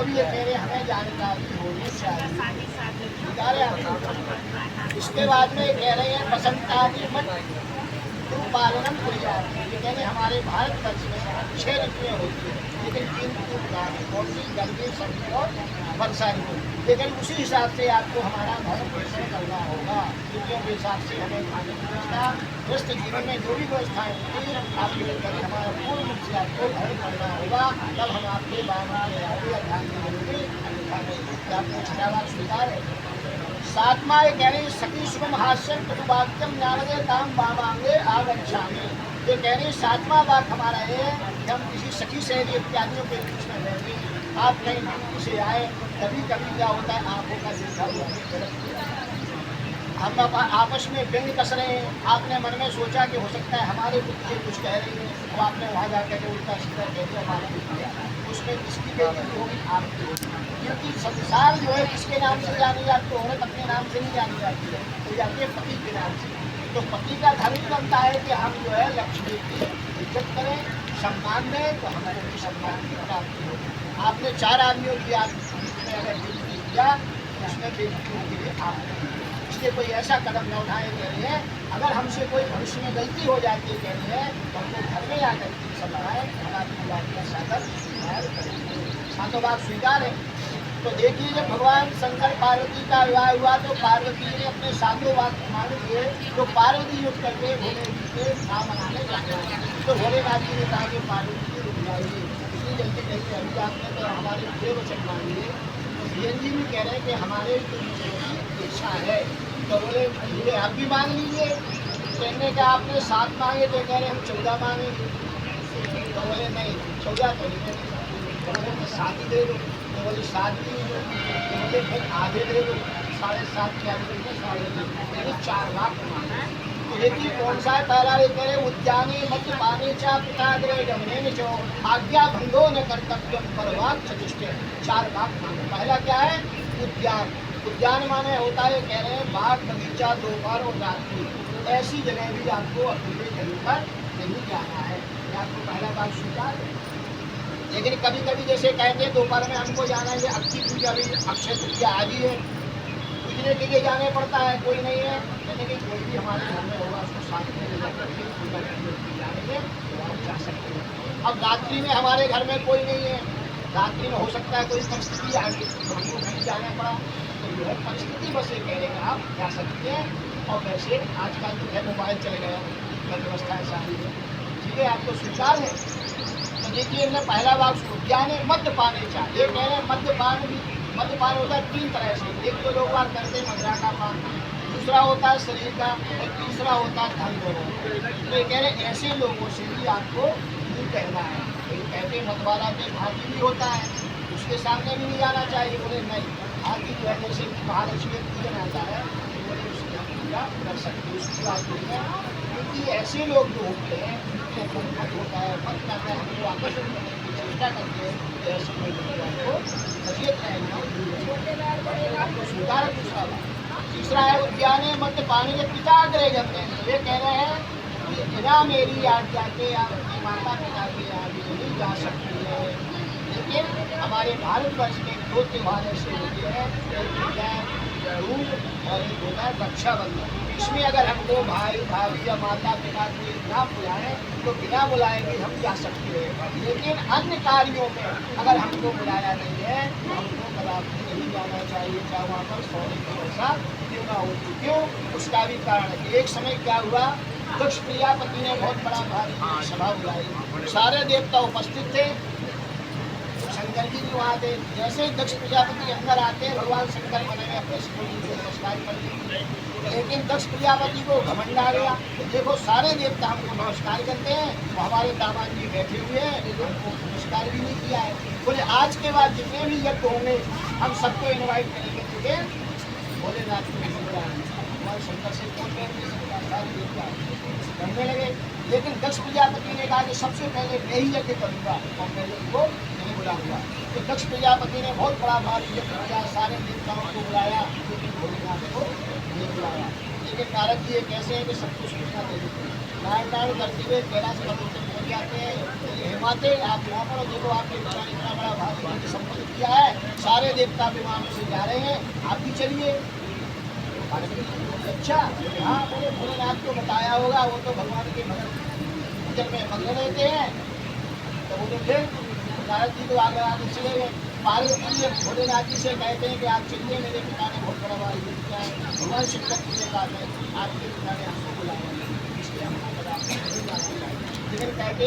भी ये कह रहे हमें जानकारी होनी चाहिए। इसके बाद में कह रहे हैं बसंतादि मत पालनम कुर्यात्। ये कहने हमारे भारतवर्ष में 6 ऋतुएं होती है, लेकिन 3 ऋतु कौन सी? गर्मी, सर्दी और वर्षा ऋतु। लेकिन उसी हिसाब से आपको हमारा धर्म पोषण करना होगा। ऋतुओं के हिसाब से हमें खाने की व्यवस्था, व्यस्त जीवन में जो भी व्यवस्थाएं होती है आपके लिए हमारा पूर्ण रूप से आपको धर्म करना होगा। तब हम आपके बारे में ध्यान देंगे। आपको छठा बात स्वीकार है। सातवां ये कह रही सखी शुभम हास्यम प्रतिवाक्यम ज्ञानदे ताम बाबांगे आगच्छामि। ये कह रही सातवां बात हमारा है कि हम किसी सखी सहेली इत्यादियों के बीच में रहेंगे। आप कहीं ड्यूटी से आए, कभी कभी क्या होता है आंखों का देखा हुआ हम आपस में व्यंग कस रहे हैं। आपने मन में सोचा कि हो सकता है हमारे बुद्धि कुछ कह रही है, तो आपने वहाँ जाकर के उल्टा सीधा कह दिया हमारे बुद्धि, उसमें किसकी बेइज्जती होगी? आपकी होगी। क्योंकि संसार जो है किसके नाम से जानी जाती है? औरत अपने नाम से नहीं जानी जाती है, तो जाती है पति के नाम से। तो पति का धर्म बनता है कि हम जो है लक्ष्मी की इज्जत करें, सम्मान दें, तो हमारे भी सम्मान की प्राप्ति होगी। आपने 4 आदमियों की अगर बेइज्जती किया, उसमें बेइज्जती होगी आपने। इसलिए कोई ऐसा कदम न उठाए कह रही है। अगर हमसे कोई भविष्य में गलती हो जाती है कह रही है, तो हमको घर में आकर के समझाए, हमारी बात का साधन सातों बात स्वीकार है। तो देखिए जब भगवान शंकर पार्वती का विवाह हुआ तो पार्वती ने अपने सातों बात मान लिए, तो पार्वती युक्त करके भोले जी के नाम मनाने जाए। तो भोलेनाथ जी ने कहा कि पार्वती जी रुक जाइए, इतनी जल्दी नहीं अभी आपने तो हमारे पूरे वचन मांगिए। तो धीरेन जी भी कह रहे हैं कि हमारे इच्छा है, तो बोले आप भी मांग लीजिए। कहने का आपने 7 मांगे, तो कह रहे हम 14 मांगेंगे। तो बोले नहीं 14 तो नहीं, तो बोले 7 ही दे दो। तो बोले 7 भी दो, तो बोले फिर आधे दे दो, 7.5 के आधे दे, 4.5 4 लाख मांगा। तो देखिए कौन सा है? पहला ये कह रहे उद्याने मध्य पाने चा पिताग्रे गमने चो आज्ञा भंगो न कर्तव्यम परवाक चतुष्ट। 4 लाख मांगा। पहला क्या है? उद्यान। उद्यान माने होता है कह रहे हैं बाग बगीचा, दोपहर और रात्रि, ऐसी जगह भी आपको अकेले कहीं पर नहीं जाना है। आपको पहला बात स्वीकार है। लेकिन कभी कभी जैसे कहेंगे दोपहर में हमको जाना है, अक्षय पूजा भी अक्षय तृतीया आ रही है, पूजने के लिए जाने पड़ता है, कोई नहीं है, यानी कि कोई भी हमारे घर में होगा उसको साथ में ले जाकर के पूजा करने जाएंगे तो आप जा सकते हैं। अब रात्रि में हमारे घर में कोई नहीं है, रात्रि में हो सकता है कोई परिस्थिति आ गई तो हमको कहीं जाना पड़ा, तो जो है परिस्थिति बस ये कह रहे हैं आप जा सकते हैं। और वैसे आजकल जो है मोबाइल चल गया, व्यवस्था है सारी है, ठीक है, आपको स्वीकार है। तो देखिए हमने पहला बात उद्यान मद्यपान चाहिए। कह रहे हैं मद्यपान भी, मद्यपान होता है 3 तरह से। एक तो लोग बात करते हैं मदिरा का पान, दूसरा होता है शरीर का, और तीसरा होता है धन दोनों। तो ये कह रहे हैं ऐसे लोगों से भी आपको नहीं कहना है। तो ये कहते हैं मतवाला के भाती भी होता है, उसके सामने भी नहीं जाना चाहिए। बोले नहीं, भाती जो है जैसे महालक्ष्मी पूजन आता है, बोले उसकी हम पूजा कर सकते, उसकी बात नहीं है। क्योंकि ऐसे लोग जो होते हैं मत होता है, मत करता है, हमको आकर्षण करने की चेष्टा करते हैं, ऐसे लोग आपको सचेत रहना आपको स्वीकार है। दूसरा बात तीसरा है उद्यान मध्य पानी के पिता ग्रह जमने। ये कह रहे हैं कि बिना मेरी आज्ञा के आप अपने माता पिता के आगे नहीं जा सकती है। लेकिन हमारे भारतवर्ष में 2 त्यौहार ऐसे होते हैं, एक होता है और एक होता है रक्षाबंधन। इसमें अगर हमको भाई भाभी या माता पिता को ना बुलाएं तो बिना बुलाए भी हम जा सकते हैं। लेकिन अन्य कार्यों में अगर हमको बुलाया नहीं है तो हमको कदापि नहीं जाना चाहिए, चाहे वहाँ पर 100 की वर्षा क्यों ना हो। क्यों? उसका भी कारण है। एक समय क्या हुआ, दक्ष प्रजापति ने बहुत बड़ा भारी सभा बुलाई, सारे देवता उपस्थित थे, शंकर जी भी वहाँ थे। जैसे ही दक्ष प्रजापति अंदर आते हैं भगवान शंकर बने में अपने शिवजी को नमस्कार करते हैं, लेकिन दक्ष प्रजापति को घमंड आ गया। देखो सारे देवता हमको नमस्कार करते हैं, तो हमारे दामाद जी बैठे हुए हैं, हमको नमस्कार भी नहीं किया है। बोले आज के बाद जितने भी यज्ञ होंगे हम सबको इन्वाइट करेंगे, ठीक है? भोलेनाथ को भगवान शंकर से बोल करने लगे। लेकिन दक्ष प्रजापति ने कहा कि सबसे पहले मैं ही यज्ञ करूँगा और मैं उनको नहीं बुलाऊंगा। तो दक्ष प्रजापति ने बहुत बड़ा भारी यज्ञ किया, सारे देवताओं को बुलाया, लेकिन भोलेनाथ को नहीं बुलाया। लेकिन नारद जी एक ऐसे हैं कि सब कुछ सूचना दे देते हैं, नारायण करते हुए कैलाश पर्वत से पहुँच जाते हैं। हिमाते आप यहाँ पर देखो, आपके पिता ने इतना बड़ा भारी यज्ञ संपन्न किया है, सारे देवता विमानों से जा रहे हैं, आप भी चलिए। अच्छा, हाँ, बोले भोलेनाथ को बताया होगा, वो तो भगवान के भजन में मग्न रहते हैं। तो बोले फिर नारद जी तो आगे चले गए। पार्वती जी भोलेनाथ जी से कहते हैं कि आप चलिए, मेरे पिता ने बहुत बड़ा युद्ध किया है, भगवान शंकर जी ने कहा है आपके पिता ने हमको बुलाया, इसलिए हमको लेकिन कहते